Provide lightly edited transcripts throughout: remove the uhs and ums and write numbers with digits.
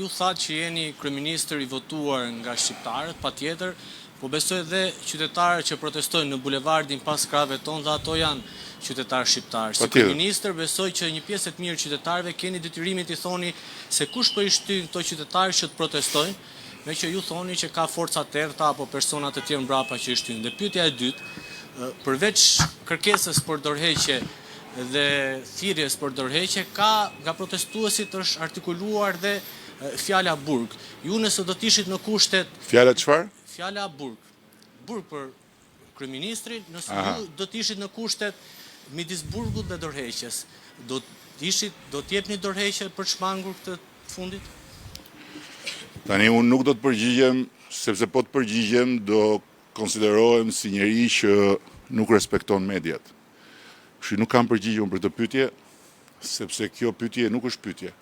Ju thatë që jeni kryeministër i votuar nga shqiptarët, patjetër, po besoj dhe qytetarët që protestojnë në bulevardin pas krave tonë dhe ato janë qytetarë shqiptarë. Si kryeministër besoj që një pjesë të mirë qytetarëve keni detyrimin të thoni se kush po i shtyn këto qytetarë që të protestojnë, me që ju thoni që ka forca terta apo persona të tjerë mbrapa që i shtyn. Dhe pyetja e dytë, përveç kërkesës për dorëheqje dhe thirrjes për dorëheqje, nga protestuesit është artikuluar dhe fjala burg. Ju nëse do t'ishit në kushtet... Fjala çfarë? Fjala burg. Burg për kryeministrin, nëse ju do t'ishit në kushtet midis burgut dhe dorëheqjes. Do t'jepni dorëheqje për shmangur këtë fundit? Tani unë nuk do të përgjigjem, sepse po të përgjigjem do konsiderohem si njeri që nuk respekton mediat. Kështu nuk kam përgjigje unë për këtë pyetje, sepse kjo pyetje nuk është pyetje.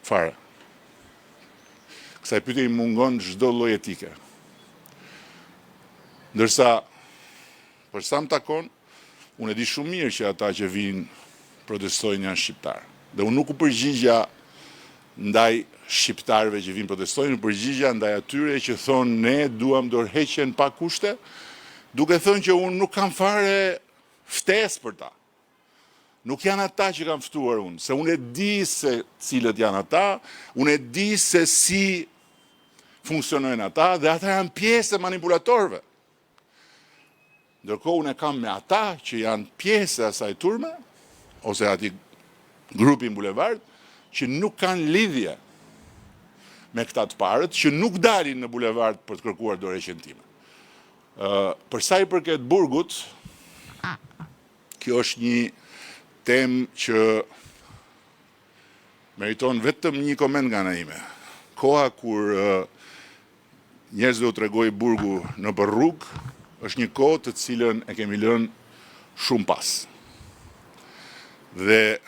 Fare. Kësaj pyetje i mungon çdo lloj etike. Ndërsa, për sa më takon, unë e di shumë mirë që ata që vinë protestojnë janë shqiptarë. Dhe unë nuk u përgjigja ndaj shqiptarëve që vinë protestojnë, u përgjigja ndaj atyre që thonë ne duam dorëheqjen pa kushte, duke thënë që unë nuk kam fare ftesë për ta. Nuk janë ata që kam ftuar unë, se unë e di se cilët janë ata, unë e di se si funksionojnë ata, dhe ata janë pjesë e manipulatorëve. Ndërkohë unë e kam me ata që janë pjesë e asaj turme, ose ati grupi në bulevard, që nuk kanë lidhje me këta të parët, që nuk dalin në bulevard për të kërkuar dorëheqjen time. Për sa i përket burgut, kjo është një temë që meriton vetëm një koment nga ana ime. Koha kur njerëzve u tregoi burgu nëpër rrugë është një kohë të cilën e kemi lënë shumë pas. Dhe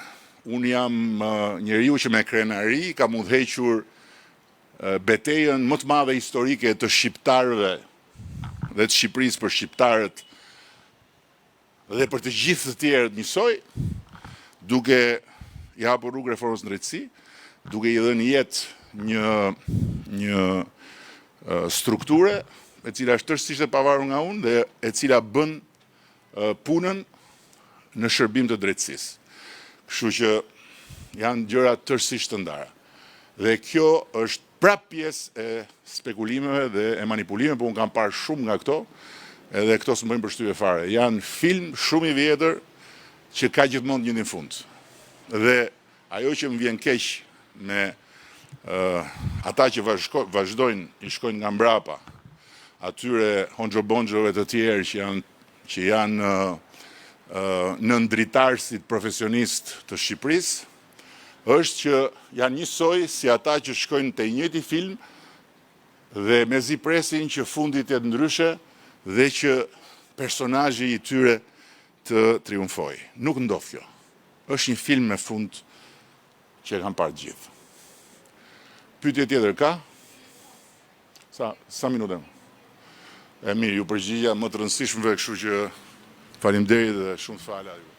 unë jam njeriu që me krenari kam udhëhequr betejën më të madhe historike të shqiptarëve dhe të Shqipërisë për shqiptarët dhe për të gjithë të tjerët njësoj, duke i hapur rrugë reformës në drejtësi, duke i dhënë jetë një strukture e cila është tërësisht e pavarur nga unë dhe e cila bën punën në shërbim të drejtësisë. Kështu që janë gjëra tërësisht të ndara. Dhe kjo është prap pjesë e spekulimeve dhe e manipulimeve, por unë kam parë shumë nga këto, edhe këto së më bëjnë përshtypje fare. Janë film shumë i vjetër që ka gjithmonë një fund. Dhe ajo që më vjen keq me ata që vazhdojnë i shkojnë nga mbrapa, atyre honxhobonxhove të tjerë që janë nën dritarësit profesionist të Shqipërisë, është që janë njësoj si ata që shkojnë te njëjti film dhe mezi presin që fundi të jetë ndryshe dhe që personazhi i tyre të triumfojë. Nuk ndodh kjo. Është një film me fund që e kanë parë gjithë. Pyetje tjetër ka? Sa minuta? E mirë, ju përgjigja më të rëndësishmëve, kështu që faleminderit dhe shumë fala ju.